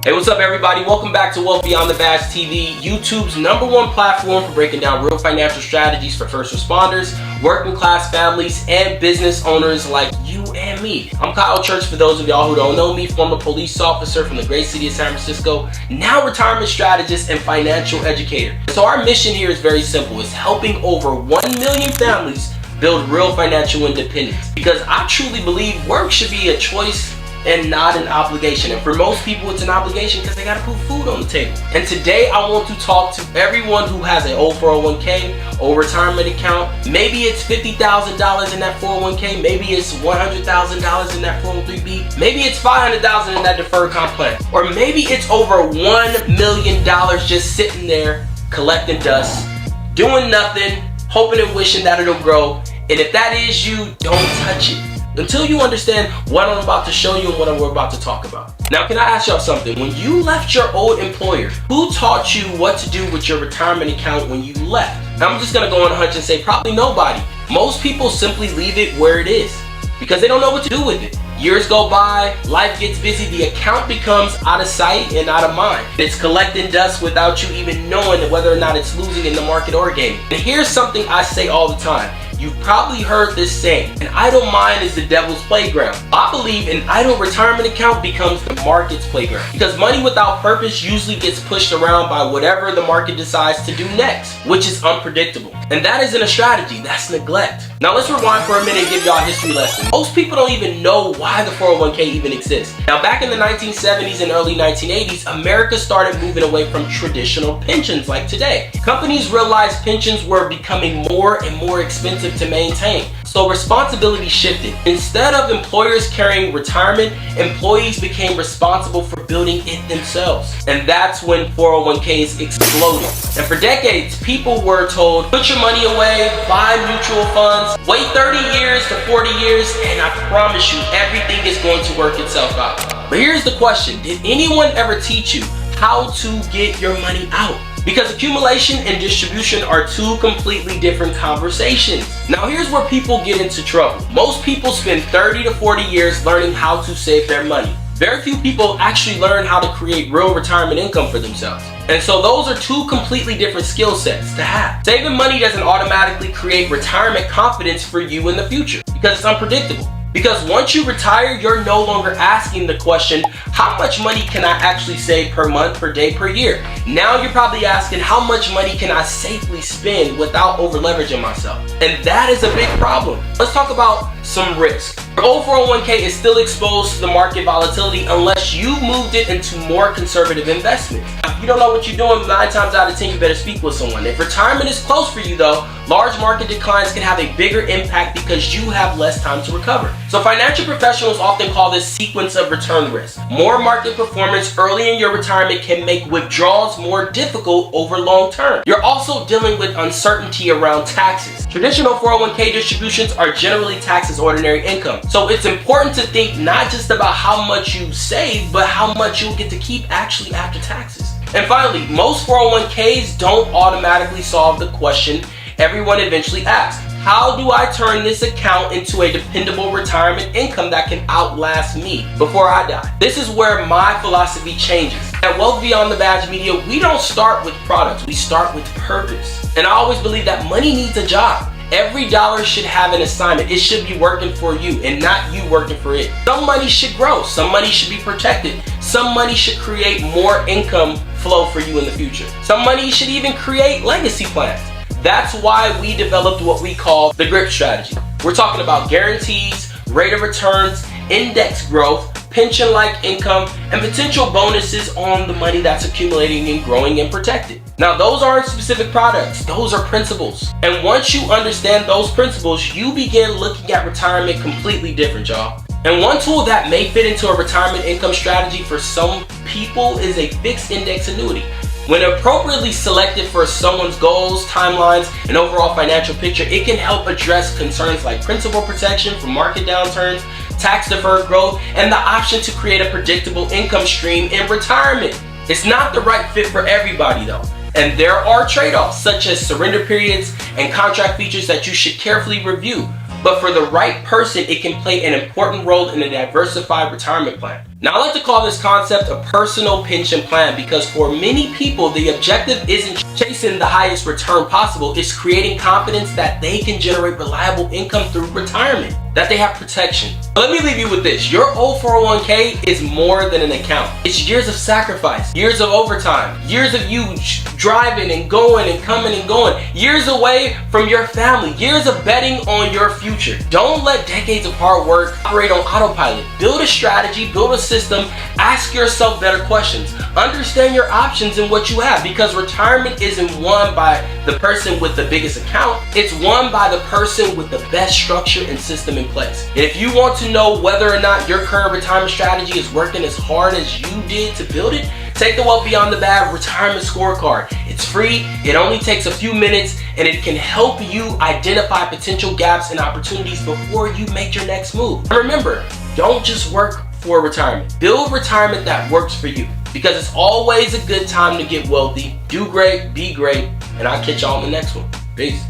Hey, what's up everybody? Welcome back to Wealth Beyond the Badge TV, YouTube's #1 platform for breaking down real financial strategies for first responders, working class families, and business owners like you and me. I'm Kyle Church, for those of y'all who don't know me, former police officer from the great city of San Francisco, now retirement strategist and financial educator. So our mission here is very simple. It's helping over 1 million families build real financial independence. Because I truly believe work should be a choice and not an obligation. And for most people, it's an obligation because they gotta put food on the table. And today I want to talk to everyone who has an old 401k or retirement account. Maybe it's $50,000 in that 401k, maybe it's $100,000 in that 403b, maybe it's $500,000 in that deferred comp plan, or maybe it's over $1 million just sitting there collecting dust, doing nothing, hoping and wishing that it'll grow. And if that is you, don't touch it until you understand what I'm about to show you and what we're about to talk about. Now, can I ask y'all something? When you left your old employer, who taught you what to do with your retirement account when you left? Now, I'm just gonna go on a hunch and say probably nobody. Most people simply leave it where it is because they don't know what to do with it. Years go by, life gets busy, the account becomes out of sight and out of mind. It's collecting dust without you even knowing whether or not it's losing in the market or gaining. And here's something I say all the time. You've probably heard this saying, an idle mind is the devil's playground. I believe an idle retirement account becomes the market's playground because money without purpose usually gets pushed around by whatever the market decides to do next, which is unpredictable. And that isn't a strategy, that's neglect. Now let's rewind for a minute and give y'all a history lesson. Most people don't even know why the 401k even exists. Now back in the 1970s and early 1980s, America started moving away from traditional pensions like today. Companies realized pensions were becoming more and more expensive to maintain. So responsibility shifted. Instead of employers carrying retirement, employees became responsible for building it themselves. And that's when 401ks exploded. And for decades, people were told, put your money away, buy mutual funds, wait 30 years to 40 years, and I promise you, everything is going to work itself out. But here's the question, did anyone ever teach you how to get your money out? Because accumulation and distribution are two completely different conversations. Now here's where people get into trouble. Most people spend 30 to 40 years learning how to save their money. Very few people actually learn how to create real retirement income for themselves. And so those are two completely different skill sets to have. Saving money doesn't automatically create retirement confidence for you in the future because it's unpredictable. Because once you retire, you're no longer asking the question, how much money can I actually save per month, per day, per year? Now you're probably asking, how much money can I safely spend without over leveraging myself? And that is a big problem. Let's talk about some risk. Your old 401k is still exposed to the market volatility unless you've moved it into more conservative investments. If you don't know what you're doing, 9 times out of 10, you better speak with someone. If retirement is close for you though, large market declines can have a bigger impact because you have less time to recover. So financial professionals often call this sequence of return risk. More market performance early in your retirement can make withdrawals more difficult over long term. You're also dealing with uncertainty around taxes. Traditional 401k distributions are generally taxed as ordinary income. So it's important to think not just about how much you save, but how much you'll get to keep actually after taxes. And finally, most 401ks don't automatically solve the question everyone eventually asks. How do I turn this account into a dependable retirement income that can outlast me before I die? This is where my philosophy changes. At Wealth Beyond the Badge Media, we don't start with products, we start with purpose. And I always believe that money needs a job. Every dollar should have an assignment. It should be working for you and not you working for it. Some money should grow, some money should be protected, some money should create more income flow for you in the future. Some money should even create legacy plans. That's why we developed what we call the GRIP strategy. We're talking about guarantees, rate of returns, index growth, pension-like income, and potential bonuses on the money that's accumulating and growing and protected. Now, those aren't specific products, those are principles. And once you understand those principles, you begin looking at retirement completely different, y'all. And one tool that may fit into a retirement income strategy for some people is a fixed index annuity. When appropriately selected for someone's goals, timelines, and overall financial picture, it can help address concerns like principal protection from market downturns, tax-deferred growth, and the option to create a predictable income stream in retirement. It's not the right fit for everybody though. And there are trade-offs such as surrender periods and contract features that you should carefully review. But for the right person, it can play an important role in a diversified retirement plan. Now, I like to call this concept a personal pension plan because for many people, the objective isn't chasing the highest return possible. It's creating confidence that they can generate reliable income through retirement, that they have protection. But let me leave you with this. Your old 401k is more than an account. It's years of sacrifice, years of overtime, years of you driving and going and coming and going, years away from your family, years of betting on your future. Don't let decades of hard work operate on autopilot. Build a strategy, build a system, ask yourself better questions. Understand your options and what you have, because retirement isn't won by the person with the biggest account. It's won by the person with the best structure and system in place. And if you want to know whether or not your current retirement strategy is working as hard as you did to build it, take the Wealth Beyond the Bag Retirement Scorecard. It's free, it only takes a few minutes, and it can help you identify potential gaps and opportunities before you make your next move. And remember, don't just work for retirement. Build retirement that works for you, because it's always a good time to get wealthy. Do great, be great, and I'll catch y'all on the next one. Peace.